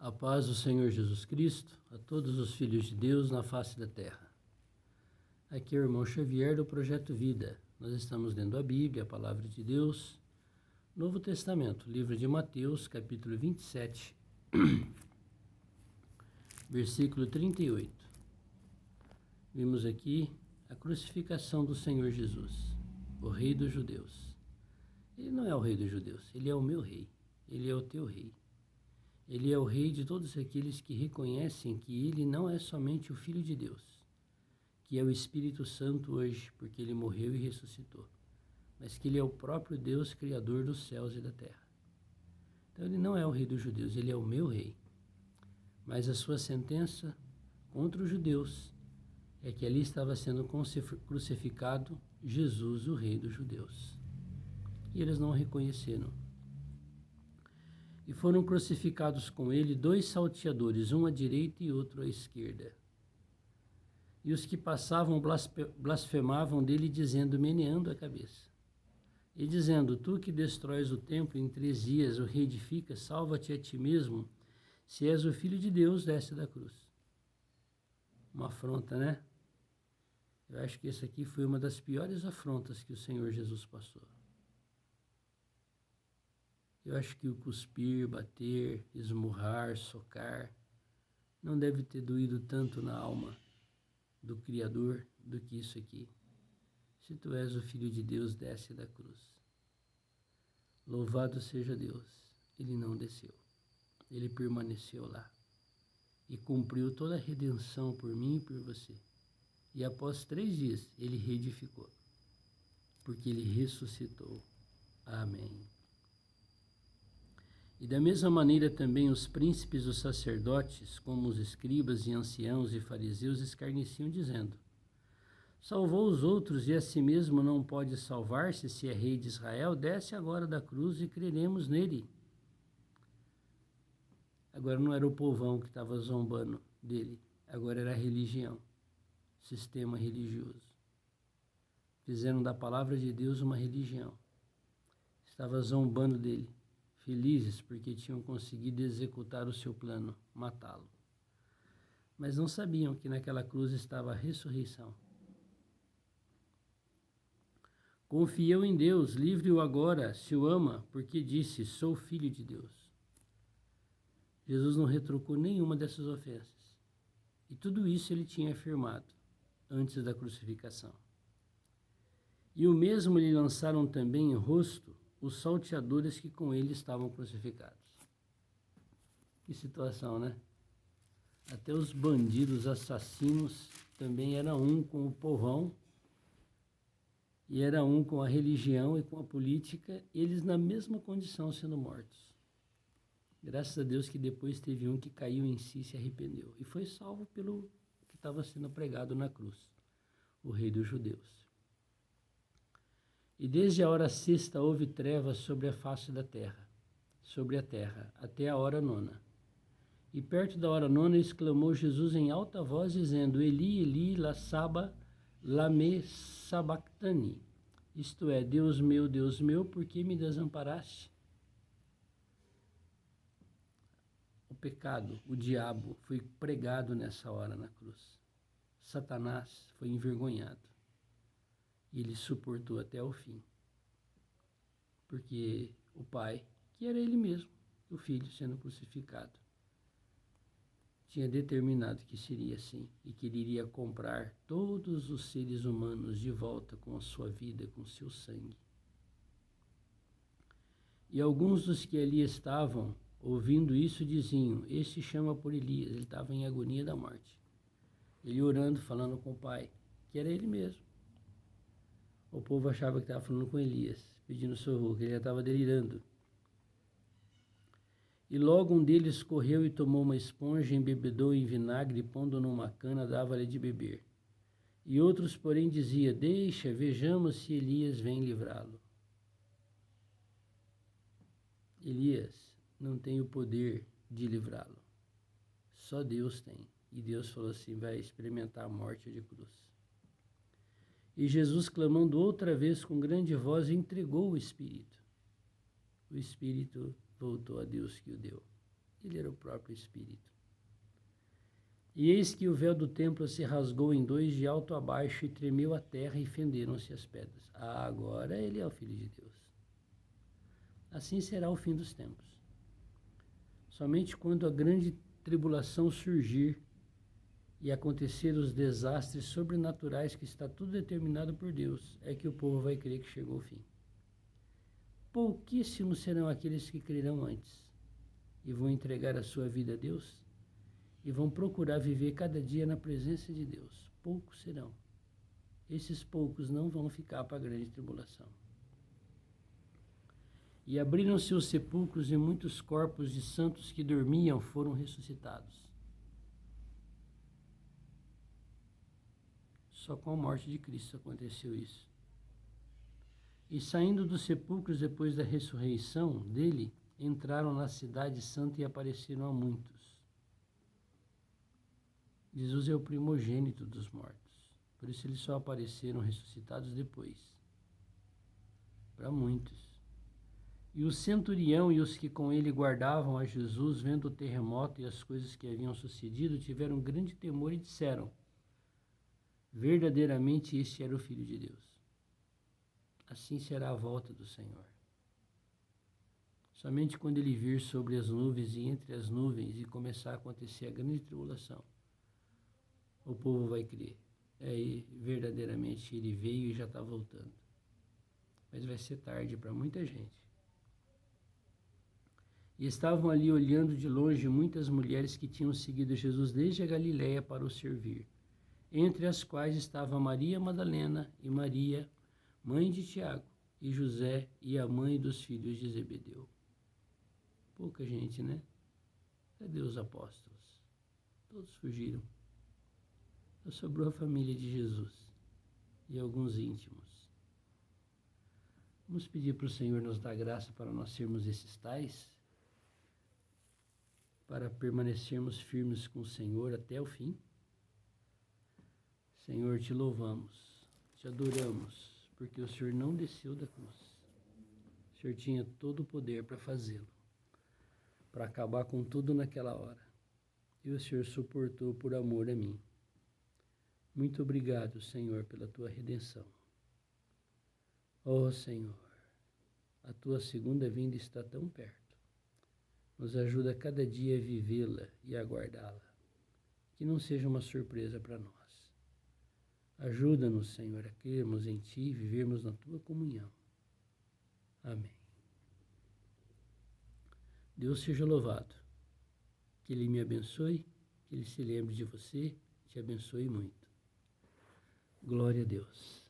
A paz do Senhor Jesus Cristo, a todos os filhos de Deus na face da terra. Aqui é o irmão Xavier do Projeto Vida. Nós estamos lendo a Bíblia, a Palavra de Deus, Novo Testamento, livro de Mateus, capítulo 27, versículo 38. Vimos aqui a crucificação do Senhor Jesus, o Rei dos Judeus. Ele não é o Rei dos Judeus, ele é o meu Rei, ele é o teu Rei. Ele é o Rei de todos aqueles que reconhecem que Ele não é somente o Filho de Deus, que é o Espírito Santo hoje, porque Ele morreu e ressuscitou, mas que Ele é o próprio Deus, Criador dos céus e da terra. Então Ele não é o Rei dos Judeus, Ele é o meu Rei. Mas a sua sentença contra os judeus é que ali estava sendo crucificado Jesus, o Rei dos Judeus. E eles não o reconheceram. E foram crucificados com ele 2 salteadores, um à direita e outro à esquerda. E os que passavam blasfemavam dele, dizendo, meneando a cabeça, e dizendo, tu que destróis o templo em 3 dias, o reedificas, salva-te a ti mesmo, se és o Filho de Deus, desce da cruz. Uma afronta, né? Eu acho que essa aqui foi uma das piores afrontas que o Senhor Jesus passou. Eu acho que o cuspir, bater, esmurrar, socar, não deve ter doído tanto na alma do Criador do que isso aqui. Se tu és o Filho de Deus, desce da cruz. Louvado seja Deus, Ele não desceu, Ele permaneceu lá e cumpriu toda a redenção por mim e por você. E após 3 dias, Ele reedificou, porque Ele ressuscitou. Amém. E da mesma maneira também os príncipes dos sacerdotes, como os escribas e anciãos e fariseus, escarneciam, dizendo, salvou os outros e a si mesmo não pode salvar-se, se é rei de Israel, desce agora da cruz e creremos nele. Agora não era o povão que estava zombando dele, agora era a religião, sistema religioso. Fizeram da palavra de Deus uma religião. Estava zombando dele. Felizes porque tinham conseguido executar o seu plano, matá-lo. Mas não sabiam que naquela cruz estava a ressurreição. Confiou em Deus, livre-o agora, se o ama, porque disse, sou filho de Deus. Jesus não retrucou nenhuma dessas ofensas. E tudo isso ele tinha afirmado antes da crucificação. E o mesmo lhe lançaram também em rosto os salteadores que com ele estavam crucificados. Que situação, né? Até os bandidos assassinos também eram um com o povão, e era um com a religião e com a política, eles na mesma condição sendo mortos. Graças a Deus que depois teve um que caiu em si e se arrependeu, e foi salvo pelo que estava sendo pregado na cruz, o Rei dos Judeus. E desde a hora 6ª houve trevas sobre a face da terra, sobre a terra, até a hora 9ª. E perto da hora 9ª exclamou Jesus em alta voz, dizendo, Eli, Eli, lame sabachthani. Isto é, Deus meu, por que me desamparaste? O pecado, o diabo, foi pregado nessa hora na cruz. Satanás foi envergonhado. E ele suportou até o fim. Porque o Pai, que era ele mesmo, o Filho sendo crucificado, tinha determinado que seria assim e que ele iria comprar todos os seres humanos de volta com a sua vida, com o seu sangue. E alguns dos que ali estavam, ouvindo isso, diziam, este chama por Elias, ele estava em agonia da morte. Ele orando, falando com o Pai, que era ele mesmo. O povo achava que estava falando com Elias, pedindo socorro, que ele já estava delirando. E logo um deles correu e tomou uma esponja, embebedou em vinagre, pondo numa cana, dava-lhe de beber. E outros, porém, diziam, deixa, vejamos se Elias vem livrá-lo. Elias não tem o poder de livrá-lo. Só Deus tem. E Deus falou assim, vai experimentar a morte de cruz. E Jesus, clamando outra vez com grande voz, entregou o Espírito. O Espírito voltou a Deus que o deu. Ele era o próprio Espírito. E eis que o véu do templo se rasgou em dois de alto a baixo e tremeu a terra e fenderam-se as pedras. Agora ele é o Filho de Deus. Assim será o fim dos tempos. Somente quando a grande tribulação surgir e acontecer os desastres sobrenaturais que está tudo determinado por Deus, é que o povo vai crer que chegou o fim. Pouquíssimos serão aqueles que crerão antes e vão entregar a sua vida a Deus e vão procurar viver cada dia na presença de Deus. Poucos serão. Esses poucos não vão ficar para a grande tribulação. E abriram-se os sepulcros e muitos corpos de santos que dormiam foram ressuscitados. Só com a morte de Cristo aconteceu isso. E saindo dos sepulcros depois da ressurreição dele, entraram na cidade santa e apareceram a muitos. Jesus é o primogênito dos mortos. Por isso eles só apareceram ressuscitados depois. Para muitos. E o centurião e os que com ele guardavam a Jesus, vendo o terremoto e as coisas que haviam sucedido, tiveram grande temor e disseram: verdadeiramente este era o Filho de Deus. Assim será a volta do Senhor. Somente quando ele vir sobre as nuvens e entre as nuvens e começar a acontecer a grande tribulação, o povo vai crer. Aí, verdadeiramente, ele veio e já está voltando. Mas vai ser tarde para muita gente. E estavam ali olhando de longe muitas mulheres que tinham seguido Jesus desde a Galiléia para o servir, entre as quais estava Maria Madalena e Maria, mãe de Tiago, e José e a mãe dos filhos de Zebedeu. Pouca gente, né? Cadê os apóstolos? Todos fugiram. Só sobrou a família de Jesus e alguns íntimos. Vamos pedir para o Senhor nos dar graça para nós sermos esses tais, para permanecermos firmes com o Senhor até o fim. Senhor, te louvamos, te adoramos, porque o Senhor não desceu da cruz. O Senhor tinha todo o poder para fazê-lo, para acabar com tudo naquela hora. E o Senhor suportou por amor a mim. Muito obrigado, Senhor, pela tua redenção. Ó Senhor, a tua segunda vinda está tão perto. Nos ajuda cada dia a vivê-la e a guardá-la. Que não seja uma surpresa para nós. Ajuda-nos, Senhor, a crermos em Ti e vivermos na Tua comunhão. Amém. Deus seja louvado. Que Ele me abençoe, que Ele se lembre de você, te abençoe muito. Glória a Deus.